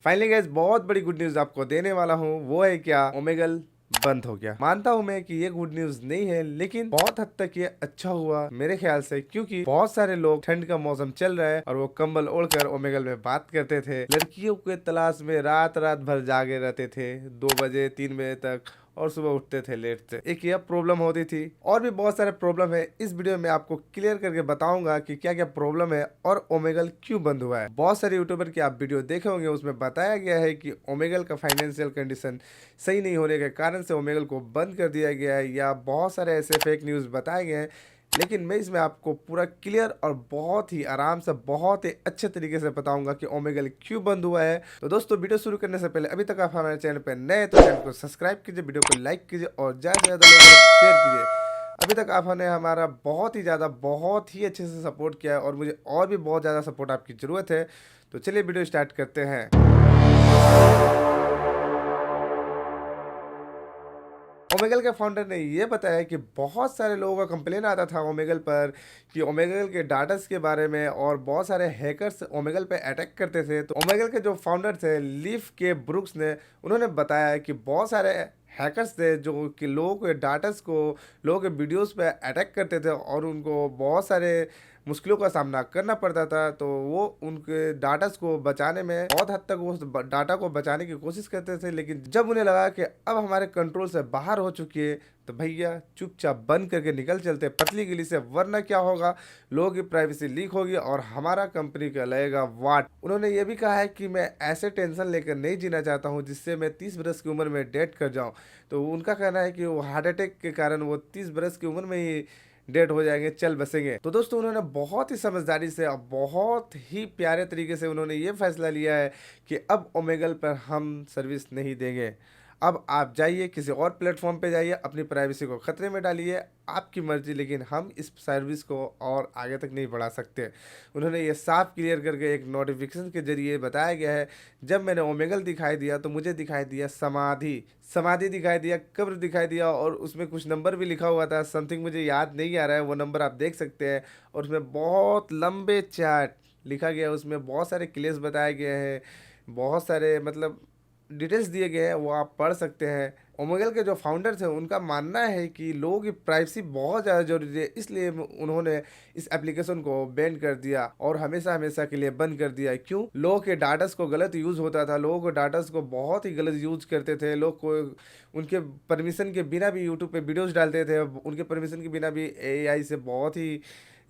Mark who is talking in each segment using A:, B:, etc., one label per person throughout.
A: Finally guys बहुत बड़ी good news आपको देने वाला हूँ। वो है क्या, ओमेगल बंद हो गया। मानता हूँ मैं कि ये गुड न्यूज नहीं है, लेकिन बहुत हद तक ये अच्छा हुआ मेरे ख्याल से, क्योंकि बहुत सारे लोग ठंड का मौसम चल रहा है और वो कंबल ओढ़कर ओमेगल में बात करते थे। लड़कियों के तलाश में रात रात भर जागे रहते थे, 2 बजे 3 बजे तक, और सुबह उठते थे लेट से। एक यह प्रॉब्लम होती थी, और भी बहुत सारे प्रॉब्लम है। इस वीडियो में आपको क्लियर करके बताऊंगा कि क्या क्या प्रॉब्लम है और ओमेगल क्यों बंद हुआ है। बहुत सारे यूट्यूबर की आप वीडियो देखे होंगे, उसमें बताया गया है कि ओमेगल का फाइनेंशियल कंडीशन सही नहीं होने के कारण से ओमेगल को बंद कर दिया गया है, या बहुत सारे ऐसे फेक न्यूज बताए गए हैं। लेकिन मैं इसमें आपको पूरा क्लियर और बहुत ही आराम से, बहुत ही अच्छे तरीके से बताऊंगा कि ओमेगल क्यों बंद हुआ है। तो दोस्तों, वीडियो शुरू करने से पहले अभी तक आप हमारे चैनल पर नए तो चैनल को सब्सक्राइब कीजिए, वीडियो को लाइक कीजिए और ज़्यादा से ज़्यादा लोगों को शेयर कीजिए। अभी तक आपने हमारा बहुत ही ज़्यादा, बहुत ही अच्छे से सपोर्ट किया है और मुझे और भी बहुत ज़्यादा सपोर्ट आपकी ज़रूरत है। तो चलिए वीडियो स्टार्ट करते हैं। ओमेगल के फाउंडर ने ये बताया कि बहुत सारे लोगों का कंप्लेन आता था ओमेगल पर कि ओमेगल के डाटास के बारे में, और बहुत सारे हैकर्स ओमेगल पे अटैक करते थे। तो ओमेगल के जो फाउंडर थे लीफ के ब्रुक्स ने, उन्होंने बताया कि बहुत सारे हैकर्स थे जो कि लोगों के डाटास को, लोगों के वीडियोस पे अटैक करते थे और उनको बहुत सारे मुश्किलों का सामना करना पड़ता था। तो वो उनके डाटास को बचाने में बहुत हद तक वो डाटा को बचाने की कोशिश करते थे। लेकिन जब उन्हें लगा कि अब हमारे कंट्रोल से बाहर हो चुकी है, तो भैया चुपचाप बंद करके निकल चलते पतली गिली से, वरना क्या होगा, लोगों की प्राइवेसी लीक होगी और हमारा कंपनी का लगेगा वाट। उन्होंने ये भी कहा है कि मैं ऐसे टेंशन लेकर नहीं जीना चाहता हूँ जिससे मैं 30 बरस की उम्र में डेड कर जाऊँ। तो उनका कहना है कि वो हार्ट अटैक के कारण वो 30 बरस की उम्र में ही डेड हो जाएंगे, चल बसेंगे। तो दोस्तों, उन्होंने बहुत ही समझदारी से और बहुत ही प्यारे तरीके से उन्होंने ये फैसला लिया है कि अब ओमेगल पर हम सर्विस नहीं देंगे। अब आप जाइए किसी और प्लेटफॉर्म पे जाइए, अपनी प्राइवेसी को खतरे में डालिए, आपकी मर्जी, लेकिन हम इस सर्विस को और आगे तक नहीं बढ़ा सकते। उन्होंने ये साफ क्लियर करके एक नोटिफिकेशन के जरिए बताया गया है। जब मैंने ओमेगल दिखाई दिया तो मुझे दिखाई दिया समाधि, समाधि दिखाई दिया, कब्र दिखाई दिया, और उसमें कुछ नंबर भी लिखा हुआ था, समथिंग मुझे याद नहीं आ रहा है, वो नंबर आप देख सकते हैं। और उसमें बहुत लंबे चैट लिखा गया है, उसमें बहुत सारे क्लेस बताए गए हैं, बहुत सारे मतलब डिटेल्स दिए गए हैं, वो आप पढ़ सकते हैं। ओमेगल के जो फाउंडर थे उनका मानना है कि लोगों की प्राइवेसी बहुत ज़्यादा जरूरी है, इसलिए उन्होंने इस एप्लीकेशन को बैन कर दिया और हमेशा हमेशा के लिए बंद कर दिया। क्यों? लोगों के डाटास को गलत यूज़ होता था, लोगों के डाटास को बहुत ही गलत यूज करते थे लोग को, उनके परमिशन के बिना भी यूट्यूब पे वीडियोस डालते थे, उनके परमिशन के बिना भी एआई से बहुत ही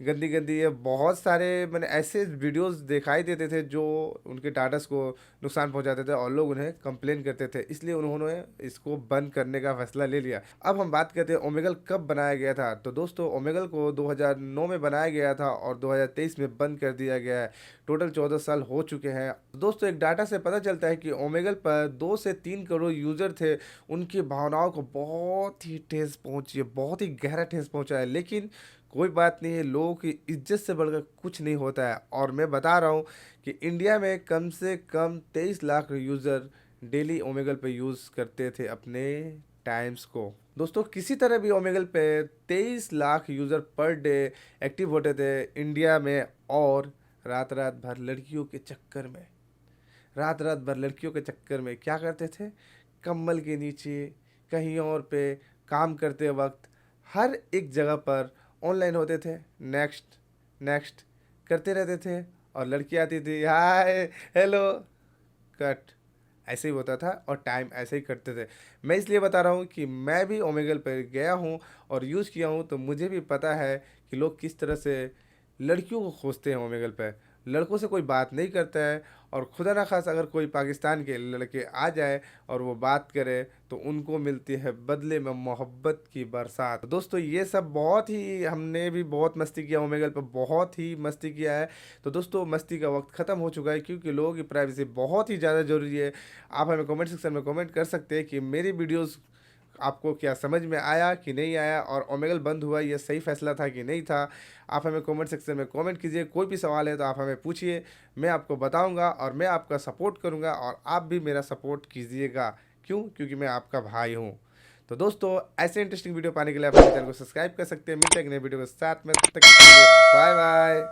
A: गंदी गंदी ये बहुत सारे मैंने ऐसे वीडियोस दिखाई देते थे जो उनके डाटास को नुकसान पहुंचाते थे और लोग उन्हें कंप्लेन करते थे। इसलिए उन्होंने इसको बंद करने का फैसला ले लिया। अब हम बात करते हैं ओमेगल कब बनाया गया था। तो दोस्तों, ओमेगल को 2009 में बनाया गया था और 2023 में बंद कर दिया गया है। टोटल 14 साल हो चुके हैं। दोस्तों, एक डाटा से पता चलता है कि ओमेगल पर 2 से 3 करोड़ यूजर थे। उनकी भावनाओं को बहुत ही ठेस पहुंची है, बहुत ही गहरा ठेस पहुंचा है। लेकिन कोई बात नहीं है, लोगों की इज्जत से बढ़कर कुछ नहीं होता है। और मैं बता रहा हूँ कि इंडिया में कम से कम 23 लाख यूज़र डेली ओमेगल पे यूज़ करते थे अपने टाइम्स को। दोस्तों, किसी तरह भी ओमेगल पे 23 lakh user per day active होते थे इंडिया में, और रात रात भर लड़कियों के चक्कर में, रात रात भर लड़कियों के चक्कर में क्या करते थे, कंबल के नीचे, कहीं और पे, काम करते वक्त, हर एक जगह पर ऑनलाइन होते थे। नेक्स्ट नेक्स्ट करते रहते थे, और लड़की आती थी, हाय हेलो, कट, ऐसे ही होता था और टाइम ऐसे ही करते थे। मैं इसलिए बता रहा हूँ कि मैं भी ओमेगल पर गया हूँ और यूज़ किया हूँ, तो मुझे भी पता है कि लोग किस तरह से लड़कियों को खोजते हैं ओमेगल पर। लड़कों से कोई बात नहीं करता है, और खुदा ना खास अगर कोई पाकिस्तान के लड़के आ जाए और वो बात करे तो उनको मिलती है बदले में मोहब्बत की बरसात। दोस्तों, ये सब बहुत ही, हमने भी बहुत मस्ती किया ओमेगल पर, बहुत ही मस्ती किया है। तो दोस्तों, मस्ती का वक्त ख़त्म हो चुका है, क्योंकि लोगों की प्राइवेसी बहुत ही ज़्यादा ज़रूरी है। आप हमें कमेंट सेक्शन में कमेंट कर सकते हैं कि मेरी वीडियोज़ आपको क्या समझ में आया कि नहीं आया, और ओमेगल बंद हुआ ये सही फैसला था कि नहीं था। आप हमें कमेंट सेक्शन में कमेंट कीजिए। कोई भी सवाल है तो आप हमें पूछिए, मैं आपको बताऊंगा और मैं आपका सपोर्ट करूंगा, और आप भी मेरा सपोर्ट कीजिएगा। क्यों? क्योंकि मैं आपका भाई हूं। तो दोस्तों, ऐसे इंटरेस्टिंग वीडियो पाने के लिए आप हमारे चैनल को सब्सक्राइब कर सकते हैं। मिलते हैं एक नए वीडियो के साथ में, तब तक के लिए बाय बाय।